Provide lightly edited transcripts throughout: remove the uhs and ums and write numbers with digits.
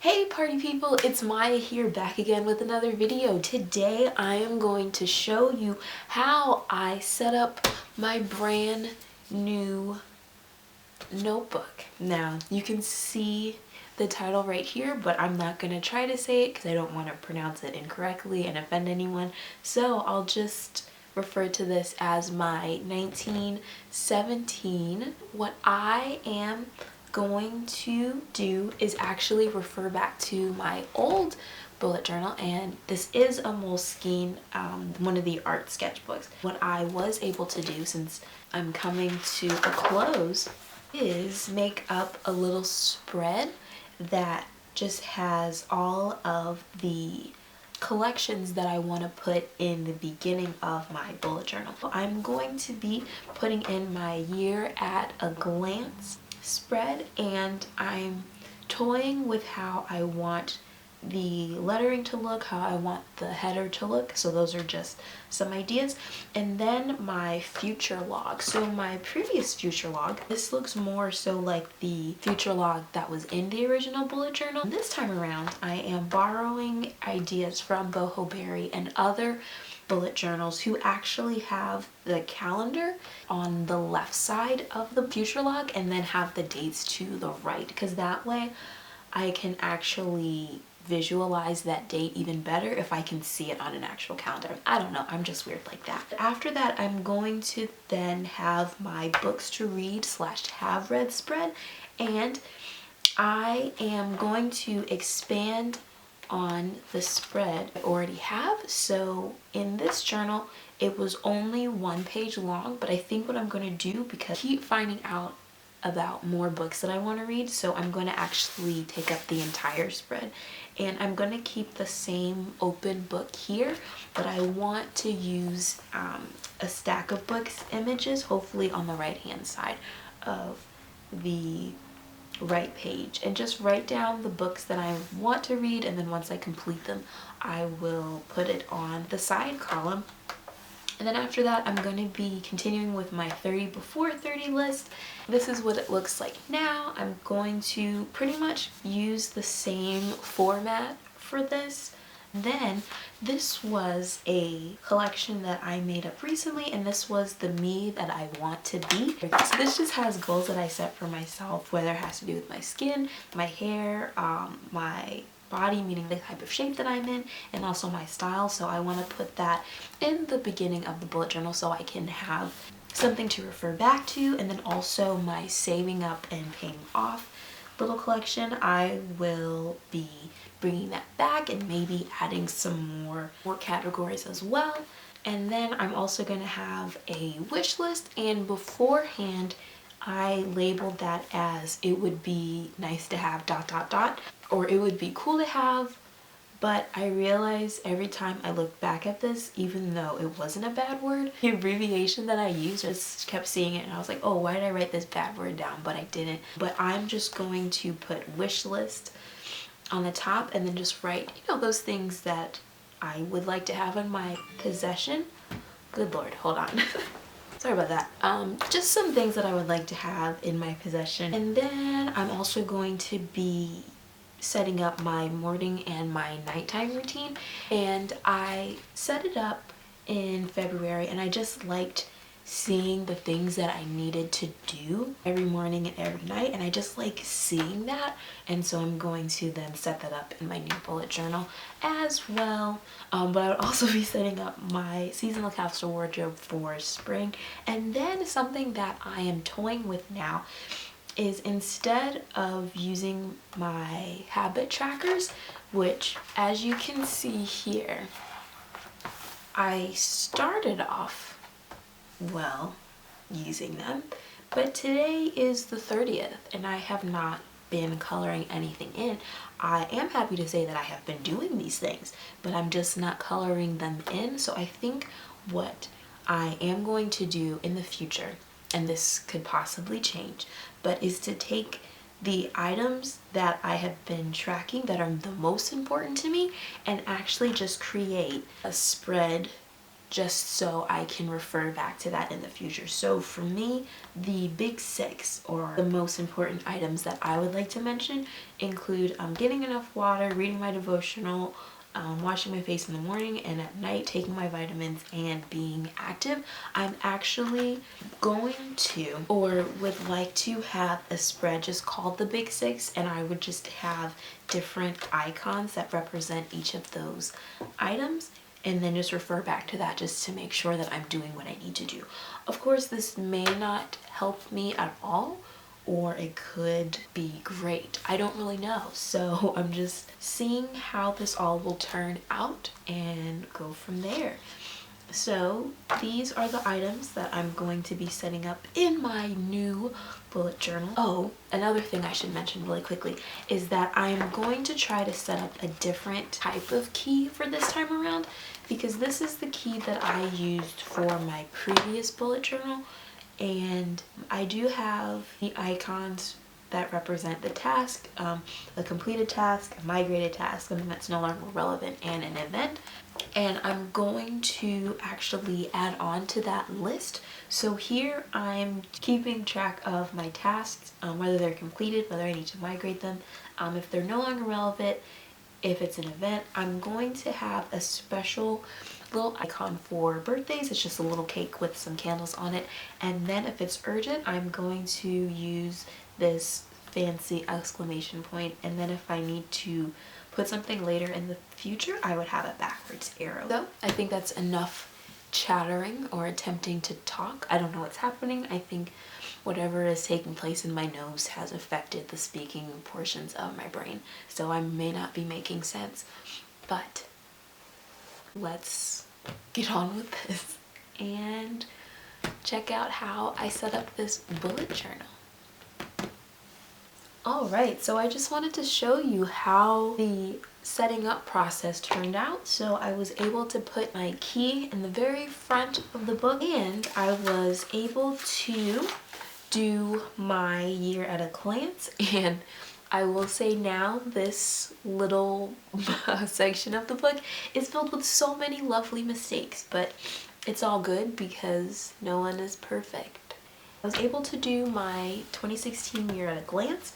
Hey party people, it's Maya here, back again with another video. Today I am going to show you how I set up my brand new notebook. Now you can see the title right here, but I'm not going to try to say it because I don't want to pronounce it incorrectly and offend anyone. So I'll just refer to this as my 1917. What I am going to do is actually refer back to my old bullet journal, and this is a Moleskine, one of the art sketchbooks. What I was able to do, since I'm coming to a close, is make up a little spread that just has all of the collections that I want to put in the beginning of my bullet journal. I'm going to be putting in my year at a glance spread, and I'm toying with how I want the lettering to look, how I want the header to look. So those are just some ideas. And then my future log. So my previous future log, this looks more so like the future log that was in the original bullet journal. This time around, I am borrowing ideas from Boho Berry and other bullet journals who actually have the calendar on the left side of the future log and then have the dates to the right, because that way I can actually visualize that date even better if I can see it on an actual calendar. I don't know, I'm just weird like that. After that, I'm going to then have my books to read / have read spread, and I am going to expand on the spread I already have. So in this journal, it was only 1 page long, but I think what I'm going to do, because I keep finding out about more books that I want to read, so I'm going to actually take up the entire spread, and I'm going to keep the same open book here, but I want to use a stack of books images, hopefully on the right hand side of the right page, and just write down the books that I want to read, and then once I complete them I will put it on the side column. And then after that, I'm going to be continuing with my 30 before 30 list. This is what it looks like now. I'm going to pretty much use the same format for this. Then this was a collection that I made up recently, and this was the me that I want to be. So this just has goals that I set for myself, whether it has to do with my skin, my hair, my body, meaning the type of shape that I'm in, and also my style. So I want to put that in the beginning of the bullet journal so I can have something to refer back to. And then also my saving up and paying off little collection, I will be bringing that back and maybe adding some more categories as well. And then I'm also going to have a wish list, and beforehand I labeled that as it would be nice to have ... or it would be cool to have. But I realize every time I look back at this, even though it wasn't a bad word, the abbreviation that I used, I just kept seeing it and I was like, oh, why did I write this bad word down? But I didn't. But I'm just going to put wish list on the top and then just write, you know, those things that I would like to have in my possession. Good Lord, hold on. Sorry about that. Just some things that I would like to have in my possession. And then I'm also going to be setting up my morning and my nighttime routine, and I set it up in February, and I just liked seeing the things that I needed to do every morning and every night, and I just like seeing that, and so I'm going to then set that up in my new bullet journal as well. But I would also be setting up my seasonal capsule wardrobe for spring. And then something that I am toying with now is, instead of using my habit trackers, which as you can see here, I started off well using them, but today is the 30th and I have not been coloring anything in. I am happy to say that I have been doing these things, but I'm just not coloring them in. So I think what I am going to do in the future, and this could possibly change, but is to take the items that I have been tracking that are the most important to me and actually just create a spread just so I can refer back to that in the future. So for me, the big six, or the most important items that I would like to mention, include getting enough water, reading my devotional, washing my face in the morning and at night, taking my vitamins, and being active. I'm actually going to, or would like to, have a spread just called the Big Six, and I would just have different icons that represent each of those items, and then just refer back to that just to make sure that I'm doing what I need to do. Of course, this may not help me at all, or it could be great. I don't really know. So I'm just seeing how this all will turn out and go from there. So these are the items that I'm going to be setting up in my new bullet journal. Oh, another thing I should mention really quickly is that I'm going to try to set up a different type of key for this time around, because this is the key that I used for my previous bullet journal. And I do have the icons that represent the task, a completed task, a migrated task, something that's no longer relevant, and an event. And I'm going to actually add on to that list. So here I'm keeping track of my tasks, whether they're completed, whether I need to migrate them, if they're no longer relevant, if it's an event. I'm going to have a special little icon for birthdays. It's just a little cake with some candles on it. And then if it's urgent, I'm going to use this fancy exclamation point. And then if I need to put something later in the future, I would have a backwards arrow. So I think that's enough chattering or attempting to talk. I don't know what's happening. I think whatever is taking place in my nose has affected the speaking portions of my brain. So I may not be making sense, but let's get on with this and check out how I set up this bullet journal. Alright, so I just wanted to show you how the setting up process turned out. So I was able to put my key in the very front of the book, and I was able to do my year at a glance. And I will say now, this little section of the book is filled with so many lovely mistakes, but it's all good because no one is perfect. I was able to do my 2016 year at a glance,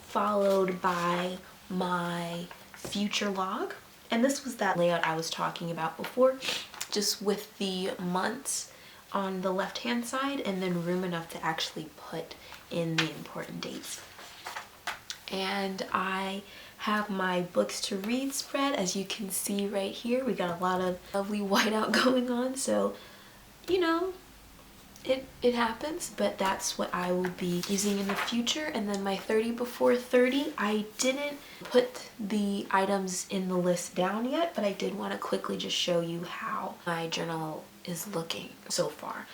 followed by my future log. And this was that layout I was talking about before, just with the months on the left hand side and then room enough to actually put in the important dates. And I have my books to read spread. As you can see right here, we got a lot of lovely whiteout going on, so you know, it happens, but that's what I will be using in the future. And then my 30 before 30, I didn't put the items in the list down yet, but I did want to quickly just show you how my journal is looking so far.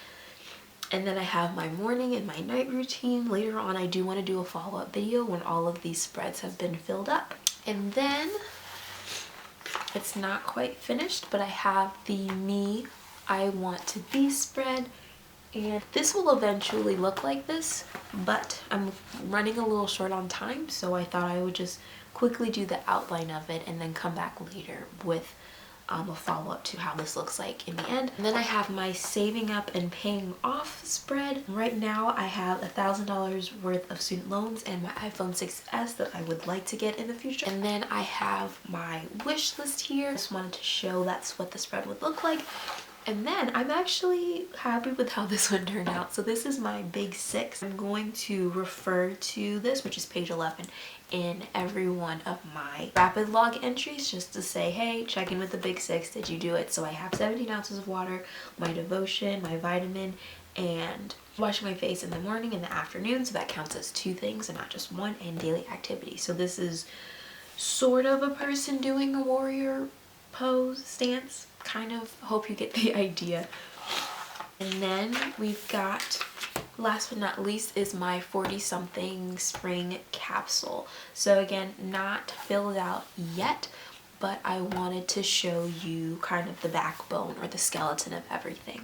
And then I have my morning and my night routine. Later on, I do want to do a follow-up video when all of these spreads have been filled up. And then it's not quite finished, but I have the Me I Want to Be spread. And this will eventually look like this, but I'm running a little short on time, so I thought I would just quickly do the outline of it and then come back later with a follow-up to how this looks like in the end. And then I have my saving up and paying off spread. Right now I have $1,000 worth of student loans and my iPhone 6s that I would like to get in the future. And then I have my wish list here. Just wanted to show that's what the spread would look like. And then I'm actually happy with how this one turned out. So this is my big six. I'm going to refer to this, which is page 11, in every one of my rapid log entries, just to say, hey, check in with the big six, did you do it? So I have 17 ounces of water, my devotion, my vitamin, and washing my face in the morning and the afternoon. So that counts as 2 things and not just 1, and daily activity. So this is sort of a person doing a warrior pose stance. Kind of hope you get the idea. And then we've got, last but not least, is my 40-something spring capsule. So again, not filled out yet, but I wanted to show you kind of the backbone or the skeleton of everything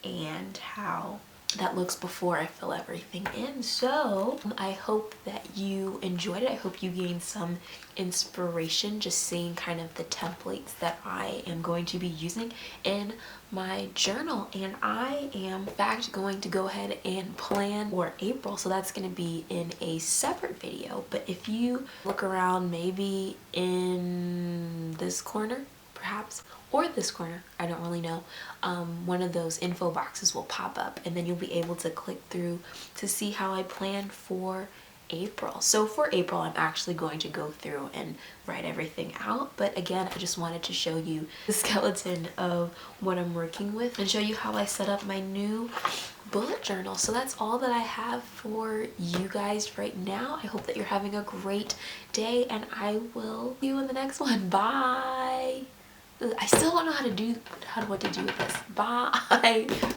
and how that looks before I fill everything in. So I hope that you enjoyed it. I hope you gained some inspiration just seeing kind of the templates that I am going to be using in my journal. And I am in fact going to go ahead and plan for April, so that's going to be in a separate video. But if you look around maybe in this corner perhaps, or this corner, I don't really know, one of those info boxes will pop up, and then you'll be able to click through to see how I plan for April. So for April, I'm actually going to go through and write everything out, but again, I just wanted to show you the skeleton of what I'm working with and show you how I set up my new bullet journal. So that's all that I have for you guys right now. I hope that you're having a great day, and I will see you in the next one. Bye. I still don't know what to do with this. Bye.